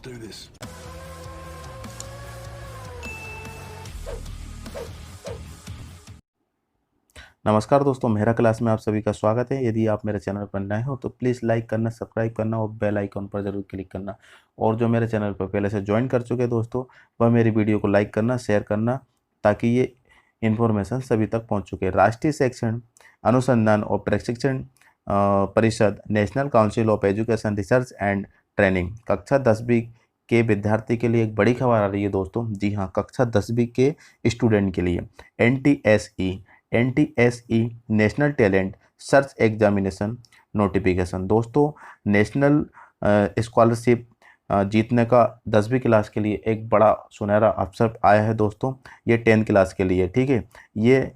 do this. नमस्कार दोस्तों, मेरा क्लास में आप सभी का स्वागत है। यदि आप मेरे चैनल पर नए हो तो प्लीज़ लाइक करना, सब्सक्राइब करना और बेल आइकन पर ज़रूर क्लिक करना। और जो मेरे चैनल पर पहले से ज्वाइन कर चुके दोस्तों, वह मेरी वीडियो को लाइक करना, शेयर करना, ताकि ये इन्फॉर्मेशन सभी तक पहुंच चुके। राष्ट्रीय शैक्षण अनुसंधान और प्रशिक्षण परिषद, national council of education research and training, कक्षा 10वीं के विद्यार्थी के लिए एक बड़ी खबर आ रही है दोस्तों। जी हाँ, कक्षा 10वीं के स्टूडेंट के लिए NTSE national talent search examination notification. दोस्तों, नेशनल स्कॉलरशिप जीतने का 10वीं क्लास के लिए एक बड़ा सुनहरा अवसर आया है दोस्तों। ये 10th क्लास के लिए, ठीक है। ये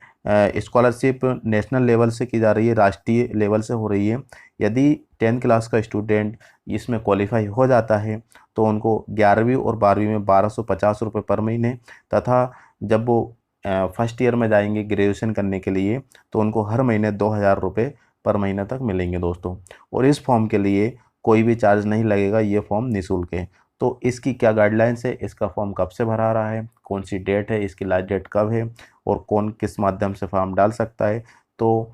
स्कॉलरशिप नेशनल लेवल से की जा रही है, राष्ट्रीय लेवल से हो रही है। यदि 10th क्लास का स्टूडेंट इसमें क्वालिफाई हो जाता है तो उनको 11वीं और 12वीं में 1250 रुपये पर महीने, तथा जब वो फर्स्ट ईयर में जाएंगे ग्रेजुएशन करने के लिए तो उनको हर महीने 2000 रुपये पर महीने तक मिलेंगे दोस्तों। और इस फॉर्म के लिए कोई भी चार्ज नहीं लगेगा, ये फॉर्म निःशुल्क है। तो इसकी क्या गाइडलाइंस है, इसका फॉर्म कब से भरा रहा है, कौन सी डेट है, इसकी लास्ट डेट कब है और कौन किस माध्यम से फॉर्म डाल सकता है, तो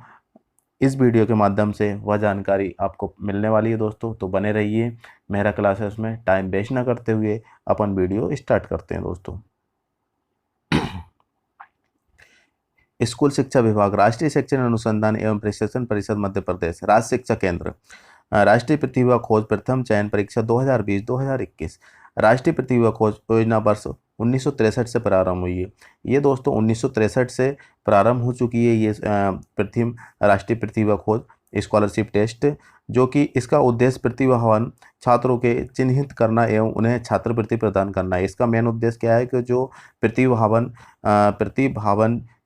इस वीडियो के माध्यम से वह जानकारी आपको मिलने वाली है दोस्तों। तो बने रहिए मेरा क्लासेस में। टाइम वेस्ट ना करते हुए अपन वीडियो स्टार्ट करते हैं दोस्तों। स्कूल शिक्षा विभाग, राष्ट्रीय शिक्षण अनुसंधान एवं प्रशिक्षण परिषद मध्य प्रदेश, राज्य शिक्षा केंद्र, राष्ट्रीय प्रतिभा खोज प्रथम चयन परीक्षा 2020-2021। राष्ट्रीय प्रतिभा खोज योजना वर्ष 1963 से प्रारंभ हुई है। ये दोस्तों 1963 से प्रारंभ हो चुकी है ये प्रथम राष्ट्रीय प्रतिभा खोज स्कॉलरशिप टेस्ट, जो कि इसका उद्देश्य प्रतिभावान छात्रों के चिन्हित करना एवं उन्हें छात्रवृत्ति प्रदान करना है। इसका मेन उद्देश्य क्या है कि जो प्रतिभावान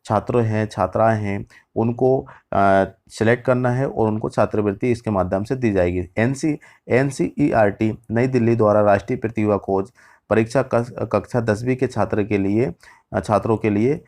छात्र हैं, छात्राएं हैं, उनको सिलेक्ट करना है और उनको छात्रवृत्ति इसके माध्यम से दी जाएगी। NCERT नई दिल्ली द्वारा राष्ट्रीय प्रतिभा खोज परीक्षा कक्षा 10वीं के छात्रों के लिए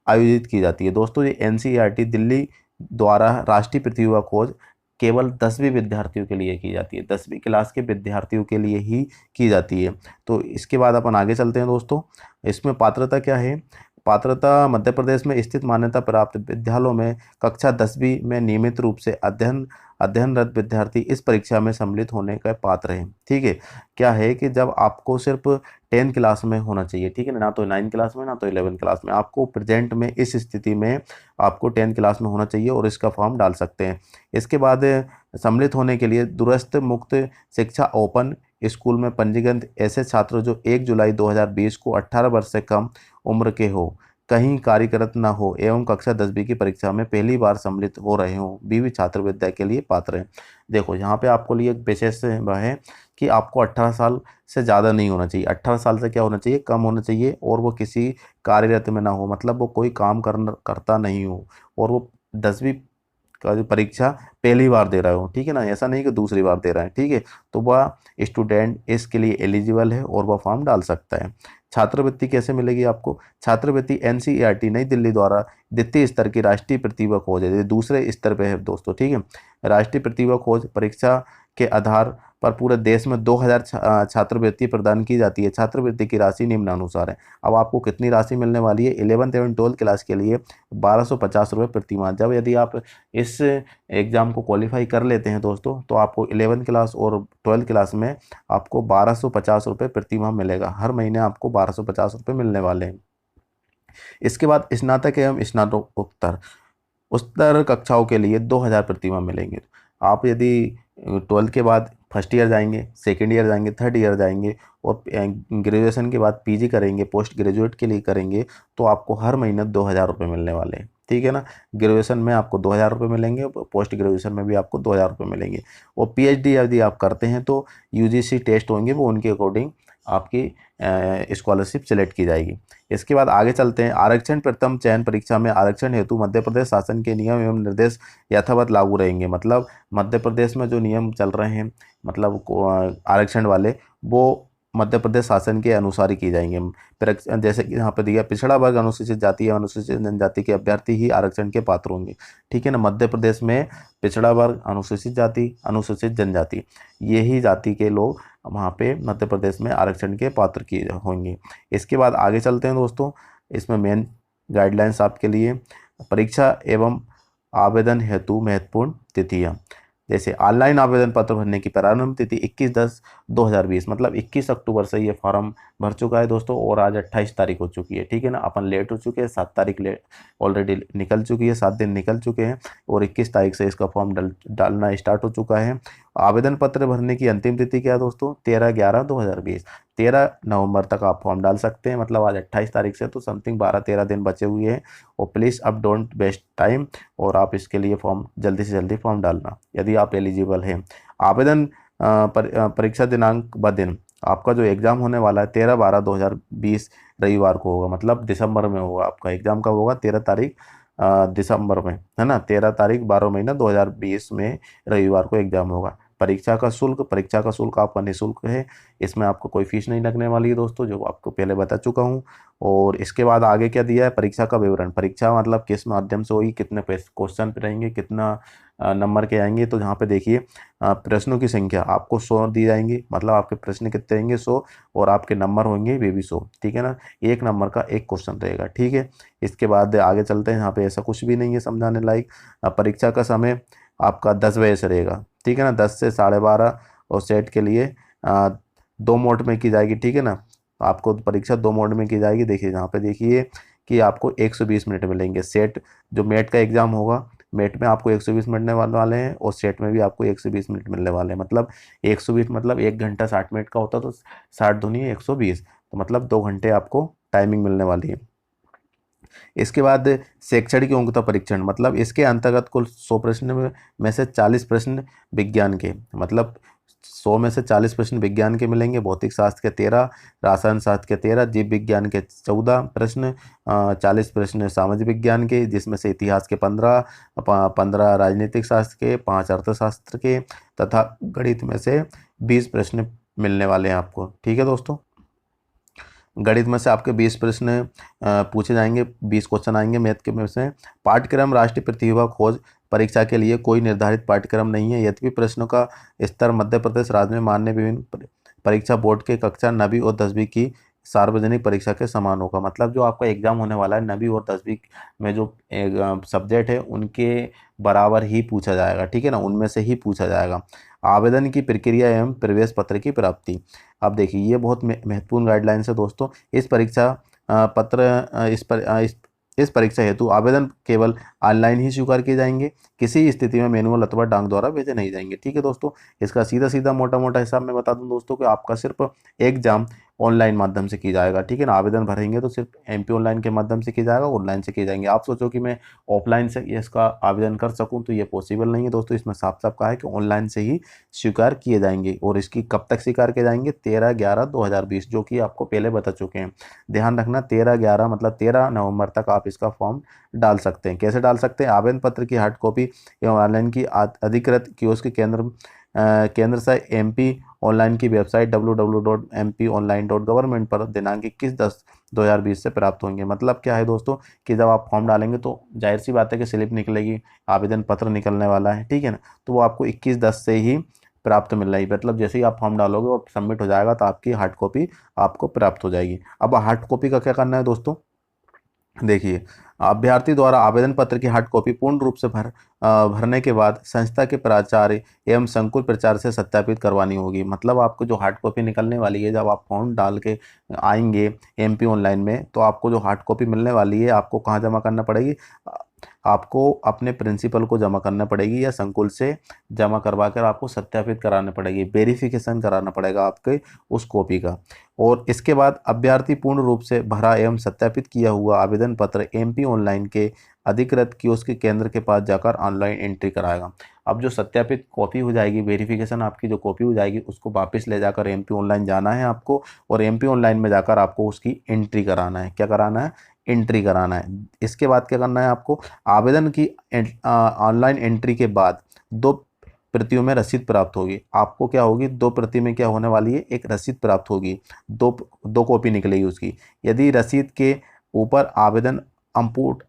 आयोजित की जाती है दोस्तों। ये NCERT दिल्ली द्वारा राष्ट्रीय प्रतिभा खोज केवल 10वीं विद्यार्थियों के लिए की जाती है, 10वीं क्लास के विद्यार्थियों के लिए ही की जाती है। तो इसके बाद अपन आगे चलते हैं दोस्तों। इसमें पात्रता क्या है? पात्रता मध्य प्रदेश में स्थित मान्यता प्राप्त विद्यालयों में कक्षा 10वीं में नियमित रूप से अध्ययनरत विद्यार्थी इस परीक्षा में सम्मिलित होने का पात्र हैं, ठीक है। क्या है कि जब आपको सिर्फ 10th क्लास में होना चाहिए, ठीक है ना तो 9th क्लास में, ना तो 11th क्लास में, आपको प्रेजेंट में इस स्थिति में आपको 10th क्लास में होना चाहिए और इसका फॉर्म डाल सकते हैं। इसके बाद सम्मिलित होने के लिए दूरस्थ मुक्त शिक्षा ओपन स्कूल में पंजीकृत ऐसे छात्र जो 1 जुलाई 2020 को 18 वर्ष से कम उम्र के हो, कहीं कार्यरत न हो एवं कक्षा 10वीं की परीक्षा में पहली बार सम्मिलित हो रहे हों, भी छात्रवृत्ति के लिए पात्र हैं। देखो यहाँ पे आपको लिए एक विशेष वह है कि आपको 18 साल से ज़्यादा नहीं होना चाहिए। 18 साल से क्या होना चाहिए? कम होना चाहिए, और वो किसी कार्यरत में ना हो, मतलब वो कोई काम करता नहीं हो, और वो 10वीं का जो परीक्षा पहली बार दे रहे हो, ठीक है ना, ऐसा नहीं कि दूसरी बार दे रहे हैं, ठीक है। तो वह स्टूडेंट इसके लिए एलिजिबल है और वह फॉर्म डाल सकता है। छात्रवृत्ति कैसे मिलेगी आपको? छात्रवृत्ति NCERT नई दिल्ली द्वारा द्वितीय स्तर की राष्ट्रीय प्रतिभा खोज है, ये दूसरे स्तर पे है दोस्तों, ठीक है। राष्ट्रीय प्रतिभा खोज परीक्षा के आधार पर पूरे देश में 2000 छात्रवृत्ति प्रदान की जाती है। छात्रवृत्ति की राशि निम्नानुसार है। अब आपको कितनी राशि मिलने वाली है? 11th एवं 12th क्लास के लिए 1250 रुपये प्रति माह। जब यदि आप इस एग्ज़ाम को क्वालिफाई कर लेते हैं दोस्तों, तो आपको 11th क्लास और 12th क्लास में आपको 1250 रुपये प्रति माह मिलेगा। हर महीने आपको 1250 रुपये मिलने वाले हैं। इसके बाद स्नातक एवं स्नातकोत्तर उत्तर कक्षाओं के लिए 2000 प्रति माह मिलेंगे। आप यदि 12th के बाद फर्स्ट ईयर जाएंगे, सेकेंड ईयर जाएंगे, थर्ड ईयर जाएंगे और ग्रेजुएशन के बाद PG करेंगे, पोस्ट ग्रेजुएट के लिए करेंगे, तो आपको हर महीने 2000 रुपये मिलने वाले हैं, ठीक है ना। ग्रेजुएशन में आपको 2000 रुपये मिलेंगे, पोस्ट ग्रेजुएशन में भी आपको 2000 रुपये मिलेंगे। और PhD यदि आप करते हैं तो UGC टेस्ट होंगे, वो उनके अकॉर्डिंग आपकी स्कॉलरशिप सेलेक्ट की जाएगी। इसके बाद आगे चलते हैं। आरक्षण प्रथम चयन परीक्षा में आरक्षण हेतु मध्य प्रदेश शासन के नियम एवं निर्देश यथावत लागू रहेंगे। मतलब मध्य प्रदेश में जो नियम चल रहे हैं, मतलब आरक्षण वाले, वो मध्य प्रदेश शासन के अनुसार ही की जाएंगे। जैसे कि यहाँ पर दिया, पिछड़ा वर्ग, अनुसूचित जाति या अनुसूचित जनजाति के अभ्यर्थी ही आरक्षण के पात्र होंगे, ठीक है ना। मध्य प्रदेश में पिछड़ा वर्ग, अनुसूचित जाति, अनुसूचित जनजाति, यही जाति के लोग वहाँ पे मध्य प्रदेश में आरक्षण के पात्र किए होंगे। इसके बाद आगे चलते हैं दोस्तों, इसमें मेन गाइडलाइंस आपके लिए, परीक्षा एवं आवेदन हेतु महत्वपूर्ण तिथियां। जैसे ऑनलाइन आवेदन पत्र भरने की प्रारंभ तिथि 21/10/2020, मतलब 21 अक्टूबर से ये फॉर्म भर चुका है दोस्तों, और आज 28 तारीख हो चुकी है, ठीक है ना। अपन लेट हो चुके हैं, 7 तारीख लेट ऑलरेडी निकल चुकी है, 7 दिन निकल चुके हैं, और 21 तारीख से इसका फॉर्म डालना स्टार्ट हो चुका है। आवेदन पत्र भरने की अंतिम तिथि क्या है दोस्तों, 13/11/2020, 13 नवंबर तक आप फॉर्म डाल सकते हैं, मतलब आज 28 तारीख से तो समथिंग 12-13 दिन बचे हुए हैं। और प्लीज़ अब डोंट वेस्ट टाइम, और आप इसके लिए फॉर्म जल्दी से जल्दी फॉर्म डालना यदि आप एलिजिबल हैं। आवेदन परीक्षा दिनांक व दिन, आपका जो एग्ज़ाम होने वाला है 13/12/2020 रविवार को होगा, मतलब दिसंबर में होगा। आपका एग्ज़ाम कब होगा, 13 तारीख दिसंबर में, है ना, 13 तारीख 12 महीना 2020 में रविवार को एग्ज़ाम होगा। परीक्षा का शुल्क आपका निःशुल्क है, इसमें आपको कोई फीस नहीं लगने वाली है दोस्तों, जो आपको पहले बता चुका हूँ। और इसके बाद आगे क्या दिया है, परीक्षा का विवरण, परीक्षा मतलब किस माध्यम से होगी, कितने क्वेश्चन रहेंगे, कितना नंबर के आएंगे। तो यहाँ पे देखिए प्रश्नों की संख्या आपको 100 दी जाएंगी, मतलब आपके प्रश्न कितने होंगे 100, और आपके नंबर होंगे वे भी 100, ठीक है ना। एक नंबर का एक क्वेश्चन रहेगा, ठीक है। इसके बाद आगे चलते हैं, यहाँ पे ऐसा कुछ भी नहीं है समझाने लायक। परीक्षा का समय आपका 10 बजे से रहेगा, ठीक है ना, 10 से 12:30, और सेट के लिए 2 मोड में की जाएगी, ठीक है ना। आपको परीक्षा 2 मोड में की जाएगी। देखिए यहाँ पे देखिए कि आपको 120 मिनट मिलेंगे। सेट जो मेट का एग्ज़ाम होगा, मेट में आपको 120 मिलने वाले हैं, और सेट में भी आपको 120 मिनट मिलने वाले हैं। मतलब 120 मतलब 1 घंटा 60 मिनट का होता, तो 60 दूनी 120, तो मतलब 2 घंटे आपको टाइमिंग मिलने वाली है। इसके बाद शैक्षणिक योग्यता परीक्षण, मतलब इसके अंतर्गत कुल 100 प्रश्न में से 40 प्रश्न विज्ञान के, मतलब 100 में से 40 प्रश्न विज्ञान के मिलेंगे, भौतिक शास्त्र के 13, रसायन शास्त्र के 13, जीव विज्ञान के 14 प्रश्न, 40 प्रश्न सामाजिक विज्ञान के, जिसमें से इतिहास के 15 राजनीतिक शास्त्र के, 5 अर्थशास्त्र के, तथा गणित में से 20 प्रश्न मिलने वाले हैं आपको, ठीक है दोस्तों। गणित में से आपके 20 प्रश्न पूछे जाएंगे, 20 क्वेश्चन आएंगे मैथ के में से। पाठ्यक्रम राष्ट्रीय प्रतिभा खोज परीक्षा के लिए कोई निर्धारित पाठ्यक्रम नहीं है, यद्यपि प्रश्नों का स्तर मध्य प्रदेश राज्य में मान्य विभिन्न परीक्षा बोर्ड के कक्षा 9वीं और 10वीं की सार्वजनिक परीक्षा के समान होगा। मतलब जो आपका एग्जाम होने वाला है 9वीं और 10वीं में जो सब्जेक्ट है उनके बराबर ही पूछा जाएगा, ठीक है ना, उनमें से ही पूछा जाएगा। आवेदन की प्रक्रिया एवं प्रवेश पत्र की प्राप्ति, अब देखिए ये बहुत महत्वपूर्ण गाइडलाइंस है दोस्तों। इस परीक्षा पत्र इस परीक्षा हेतु आवेदन केवल ऑनलाइन ही स्वीकार किए जाएंगे, किसी स्थिति में मैनुअल अथवा डाक द्वारा भेजे नहीं जाएंगे, ठीक है दोस्तों। इसका सीधा सीधा मोटा मोटा हिसाब मैं बता दूं दोस्तों कि आपका सिर्फ एग्जाम ऑनलाइन माध्यम से की जाएगा, ठीक है ना। आवेदन भरेंगे तो सिर्फ एमपी ऑनलाइन के माध्यम से की जाएगा, ऑनलाइन से किए जाएंगे। आप सोचो कि मैं ऑफलाइन से इसका आवेदन कर सकूं, तो ये पॉसिबल नहीं है दोस्तों। इसमें साफ साफ कहा है कि ऑनलाइन से ही स्वीकार किए जाएंगे। और इसकी कब तक स्वीकार किए जाएंगे, 13/11/2020, जो कि आपको पहले बता चुके हैं। ध्यान रखना 13/11 मतलब 13 नवंबर तक आप इसका फॉर्म डाल सकते हैं। कैसे डाल सकते हैं, आवेदन पत्र की हार्ड कॉपी एवं ऑनलाइन की अधिकृत कियोस्क केंद्र से एमपी ऑनलाइन की वेबसाइट www.mponline.government पर दिनांक 21/10/2020 से प्राप्त होंगे। मतलब क्या है दोस्तों कि जब आप फॉर्म डालेंगे तो जाहिर सी बात है कि स्लिप निकलेगी, आवेदन पत्र निकलने वाला है, ठीक है ना। तो वो आपको 21/10 से ही प्राप्त मिल रही है, मतलब जैसे ही आप फॉर्म डालोगे और सबमिट हो जाएगा तो आपकी हार्ड कॉपी आपको प्राप्त हो जाएगी। अब हार्ड कॉपी का क्या करना है दोस्तों, देखिए अभ्यर्थी द्वारा आवेदन पत्र की हार्ड कॉपी पूर्ण रूप से भरने के बाद संस्था के प्राचार्य एवं संकुल प्राचार्य से सत्यापित करवानी होगी। मतलब आपको जो हार्ड कॉपी निकलने वाली है, जब आप फॉर्म डाल के आएंगे एमपी ऑनलाइन में, तो आपको जो हार्ड कॉपी मिलने वाली है आपको कहाँ जमा करना पड़ेगी, आपको अपने प्रिंसिपल को जमा करना पड़ेगी, या संकुल से जमा करवा कर आपको सत्यापित कराना पड़ेगी, वेरिफिकेशन कराना पड़ेगा आपके उस कॉपी का। और इसके बाद अभ्यर्थी पूर्ण रूप से भरा एवं सत्यापित किया हुआ आवेदन पत्र एमपी ऑनलाइन के अधिकृत कियोस्क केंद्र के पास जाकर ऑनलाइन एंट्री कराएगा। अब जो सत्यापित कॉपी हो जाएगी, वेरिफिकेशन आपकी जो कॉपी हो जाएगी, उसको वापस ले जाकर एमपी ऑनलाइन जाना है आपको, और एमपी ऑनलाइन में जाकर आपको उसकी एंट्री कराना है। क्या कराना है, एंट्री कराना है। इसके बाद क्या करना है आपको, आवेदन की ऑनलाइन एंट्री के बाद 2 प्रतियों में रसीद प्राप्त होगी। आपको क्या होगी, 2 प्रति में क्या होने वाली है, एक रसीद प्राप्त होगी, दो कॉपी निकलेगी उसकी। यदि रसीद के ऊपर आवेदन अपूर्ण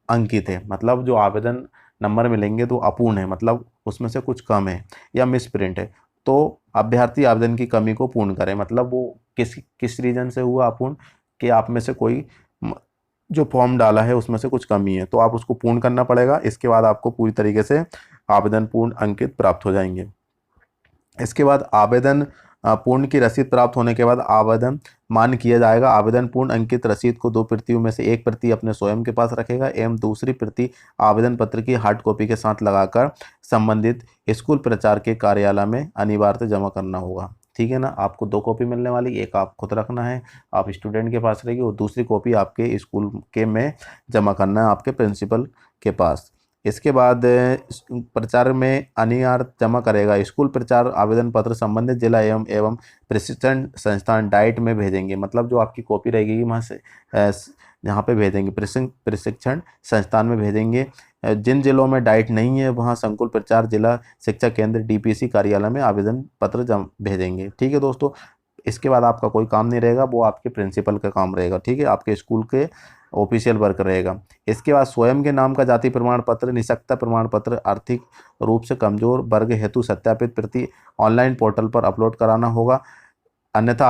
अंकित है, मतलब जो आवेदन नंबर मिलेंगे तो अपूर्ण है, मतलब उसमें से कुछ कम है या मिस प्रिंट है, तो अभ्यर्थी आवेदन की कमी को पूर्ण करें। मतलब वो किस रीजन से हुआ अपूर्ण, कि आप में से कोई जो फॉर्म डाला है उसमें से कुछ कमी है, तो आप उसको पूर्ण करना पड़ेगा। इसके बाद आपको पूरी तरीके से आवेदन पूर्ण अंकित प्राप्त हो जाएंगे। इसके बाद आवेदन पूर्ण की रसीद प्राप्त होने के बाद आवेदन मान्य किया जाएगा। आवेदन पूर्ण अंकित रसीद को 2 प्रतियों में से एक प्रति अपने स्वयं के पास रखेगा एवं दूसरी प्रति आवेदन पत्र की हार्ड कॉपी के साथ लगाकर संबंधित स्कूल प्रचार के कार्यालय में अनिवार्य जमा करना होगा। ठीक है ना, आपको 2 कॉपी मिलने वाली, एक आप खुद रखना है, आप स्टूडेंट के पास रहेगी, और दूसरी कॉपी आपके स्कूल के में जमा करना है आपके प्रिंसिपल के पास। इसके बाद प्रचार में अनिवार्य जमा करेगा। स्कूल प्रचार आवेदन पत्र संबंधित जिला एवं प्रशिक्षण संस्थान डाइट में भेजेंगे। मतलब जो आपकी कॉपी रहेगी वहाँ से यहाँ पे भेजेंगे, प्रशिक्षण संस्थान में भेजेंगे। जिन जिलों में डाइट नहीं है वहाँ संकुल प्रचार जिला शिक्षा केंद्र डीपीसी कार्यालय में आवेदन पत्र भेजेंगे। ठीक है दोस्तों, इसके बाद आपका कोई काम नहीं रहेगा, वो आपके प्रिंसिपल का काम रहेगा। ठीक है, आपके स्कूल के ऑफिशियल वर्क रहेगा। इसके बाद स्वयं के नाम का जाति प्रमाण पत्र, निःशक्तता प्रमाण पत्र, आर्थिक रूप से कमजोर वर्ग हेतु सत्यापित प्रति ऑनलाइन पोर्टल पर अपलोड कराना होगा, अन्यथा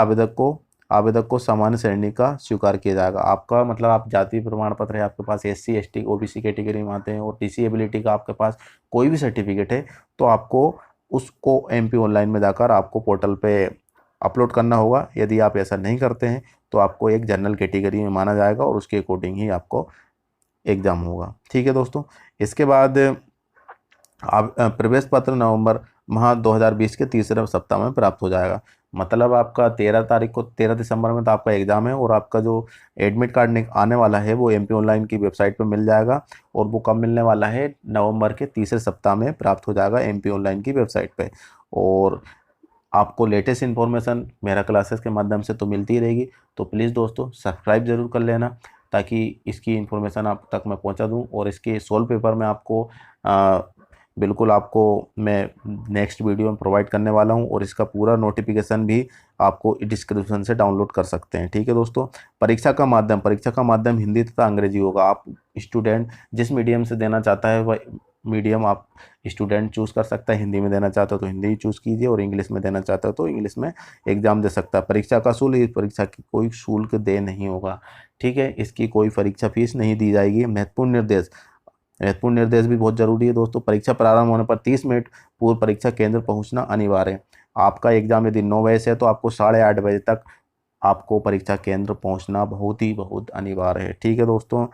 आवेदक को सामान्य श्रेणी का स्वीकार किया जाएगा। आपका मतलब आप जाति प्रमाण पत्र है, आपके पास SC ST OBC कैटेगरी में आते हैं, और डिसेबिलिटी का आपके पास कोई भी सर्टिफिकेट है, तो आपको उसको MP ऑनलाइन में जाकर आपको पोर्टल पे अपलोड करना होगा। यदि आप ऐसा नहीं करते हैं तो आपको एक जनरल कैटेगरी में माना जाएगा और उसके अकॉर्डिंग ही आपको एग्ज़ाम होगा। ठीक है दोस्तों, इसके बाद आप प्रवेश पत्र नवंबर माह 2020 के तीसरे सप्ताह में प्राप्त हो जाएगा। मतलब आपका 13 दिसंबर में तो आपका एग्ज़ाम है, और आपका जो एडमिट कार्ड आने वाला है वो MP ऑनलाइन की वेबसाइट पर मिल जाएगा, और वो कब मिलने वाला है, नवंबर के तीसरे सप्ताह में प्राप्त हो जाएगा MP ऑनलाइन की वेबसाइट पे। और आपको लेटेस्ट इन्फॉर्मेशन मेरा क्लासेस के माध्यम से तो मिलती ही रहेगी, तो प्लीज़ दोस्तों सब्सक्राइब ज़रूर कर लेना, ताकि इसकी इन्फॉर्मेशन आप तक मैं पहुंचा दूं। और इसके सोल्व पेपर में आपको बिल्कुल आपको मैं नेक्स्ट वीडियो में प्रोवाइड करने वाला हूं, और इसका पूरा नोटिफिकेशन भी आपको डिस्क्रिप्शन से डाउनलोड कर सकते हैं। ठीक है दोस्तों, परीक्षा का माध्यम हिंदी तथा अंग्रेजी होगा। आप स्टूडेंट जिस मीडियम से देना चाहता है वह मीडियम आप स्टूडेंट चूज़ कर सकता है। हिंदी में देना चाहता हो तो हिंदी ही चूज़ कीजिए, और इंग्लिश में देना चाहता हो तो इंग्लिश में एग्ज़ाम दे सकता है। परीक्षा का शुल्क, इस परीक्षा की कोई शुल्क दे नहीं होगा। ठीक है, इसकी कोई परीक्षा फीस नहीं दी जाएगी। महत्वपूर्ण निर्देश भी बहुत जरूरी है दोस्तों। परीक्षा प्रारंभ होने पर 30 मिनट पूर्व परीक्षा केंद्र पहुंचना अनिवार्य है। आपका एग्जाम यदि 9 बजे से है तो आपको 8:30 बजे तक आपको परीक्षा केंद्र पहुंचना बहुत अनिवार्य है। ठीक है दोस्तों,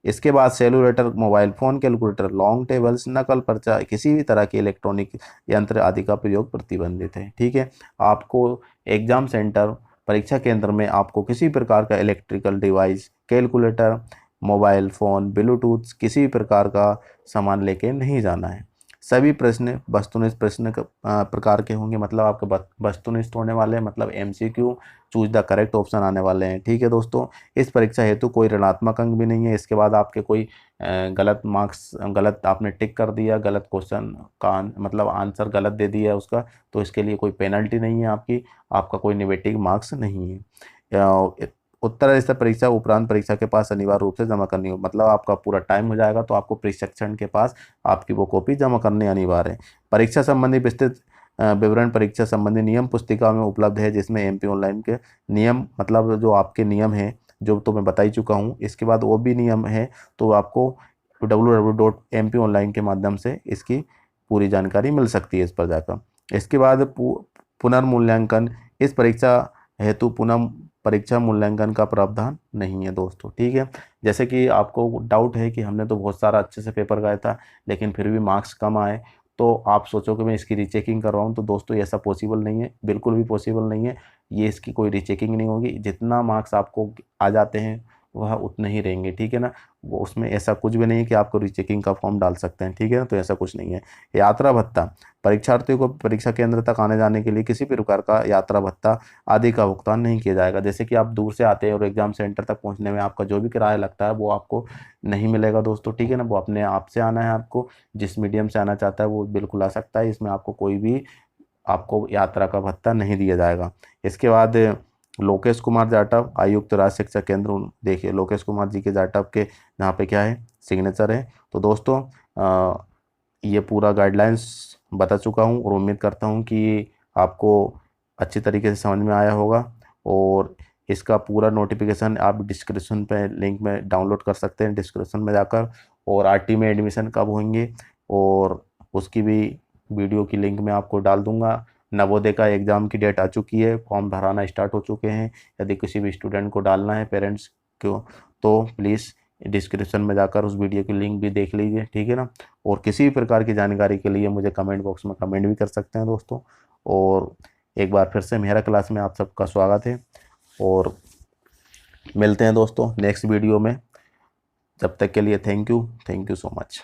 इसके बाद सेलुलेटर, mobile phone, calculator, log tables, नकल पर्चा, किसी भी तरह के इलेक्ट्रॉनिक यंत्र आदि का प्रयोग प्रतिबंधित है। ठीक है, आपको एग्जाम सेंटर परीक्षा केंद्र में आपको किसी प्रकार का electrical device, calculator, mobile phone, Bluetooth, किसी भी प्रकार का सामान लेके नहीं जाना है। सभी प्रश्न वस्तुनिष्ठ प्रश्न प्रकार के होंगे। मतलब आपके वस्तुनिष्ठ होने वाले हैं, मतलब MCQ choose the correct option आने वाले हैं। ठीक है दोस्तों, इस परीक्षा हेतु कोई ऋणात्मक अंक भी नहीं है। इसके बाद आपके कोई गलत मार्क्स, गलत आपने टिक कर दिया, गलत क्वेश्चन का मतलब आंसर गलत दे दिया उसका, तो इसके लिए कोई पेनल्टी नहीं है आपका कोई नेगेटिव मार्क्स नहीं है। उत्तर स्तर परीक्षा उपरांत परीक्षा के पास अनिवार्य रूप से जमा करनी हो। मतलब आपका पूरा टाइम हो जाएगा तो आपको प्रशिक्षण के पास आपकी वो कॉपी जमा करनी अनिवार्य है। परीक्षा संबंधी विस्तृत विवरण परीक्षा संबंधी नियम पुस्तिका में उपलब्ध है, जिसमें MP ऑनलाइन के नियम, मतलब जो आपके नियम हैं जो तो मैं बता ही चुका हूँ। इसके बाद वो भी नियम है, तो आपको www.mponline के माध्यम से इसकी पूरी जानकारी मिल सकती है इस पर जाकर। इसके बाद पुनर्मूल्यांकन, इस परीक्षा हेतु पुनः परीक्षा मूल्यांकन का प्रावधान नहीं है दोस्तों। ठीक है, जैसे कि आपको डाउट है कि हमने तो बहुत सारा अच्छे से पेपर गया था लेकिन फिर भी मार्क्स कम आए, तो आप सोचो कि मैं इसकी रीचेकिंग करवाऊँ, तो दोस्तों ऐसा पॉसिबल नहीं है, बिल्कुल भी पॉसिबल नहीं है। ये इसकी कोई रीचेकिंग नहीं होगी। जितना मार्क्स आपको आ जाते हैं वह उतने ही रहेंगे। ठीक है ना, वो उसमें ऐसा कुछ भी नहीं है कि आपको रीचेकिंग का फॉर्म डाल सकते हैं। ठीक है ना, तो ऐसा कुछ नहीं है। यात्रा भत्ता, परीक्षार्थियों को परीक्षा केंद्र तक आने जाने के लिए किसी भी प्रकार का यात्रा भत्ता आदि का भुगतान नहीं किया जाएगा। जैसे कि आप दूर से आते हैं और एग्जाम सेंटर तक पहुंचने में आपका जो भी किराया लगता है वो आपको नहीं मिलेगा दोस्तों। ठीक है ना, वो अपने आप से आना है। आपको जिस मीडियम से आना चाहता है वो बिल्कुल आ सकता है, इसमें आपको कोई भी आपको यात्रा का भत्ता नहीं दिया जाएगा। इसके बाद लोकेश कुमार जाटव, आयुक्त राज्य शिक्षा केंद्र, देखिए लोकेश कुमार जी के जाटव के यहाँ पे क्या है, सिग्नेचर है। तो दोस्तों ये पूरा गाइडलाइंस बता चुका हूँ और उम्मीद करता हूँ कि आपको अच्छी तरीके से समझ में आया होगा। और इसका पूरा नोटिफिकेशन आप डिस्क्रिप्शन पे लिंक में डाउनलोड कर सकते हैं, डिस्क्रिप्शन में जाकर। और आरटी में एडमिशन कब होंगे और उसकी भी वीडियो की लिंक मैं आपको डाल दूंगा। नवोदय का एग्ज़ाम की डेट आ चुकी है, फॉर्म भराना स्टार्ट हो चुके हैं। यदि किसी भी स्टूडेंट को डालना है पेरेंट्स को, तो प्लीज़ डिस्क्रिप्शन में जाकर उस वीडियो की लिंक भी देख लीजिए, ठीक है ना। और किसी भी प्रकार की जानकारी के लिए मुझे कमेंट बॉक्स में कमेंट भी कर सकते हैं दोस्तों। और एक बार फिर से मेरा क्लास में आप सबका स्वागत है और मिलते हैं दोस्तों नेक्स्ट वीडियो में। जब तक के लिए थैंक यू सो मच।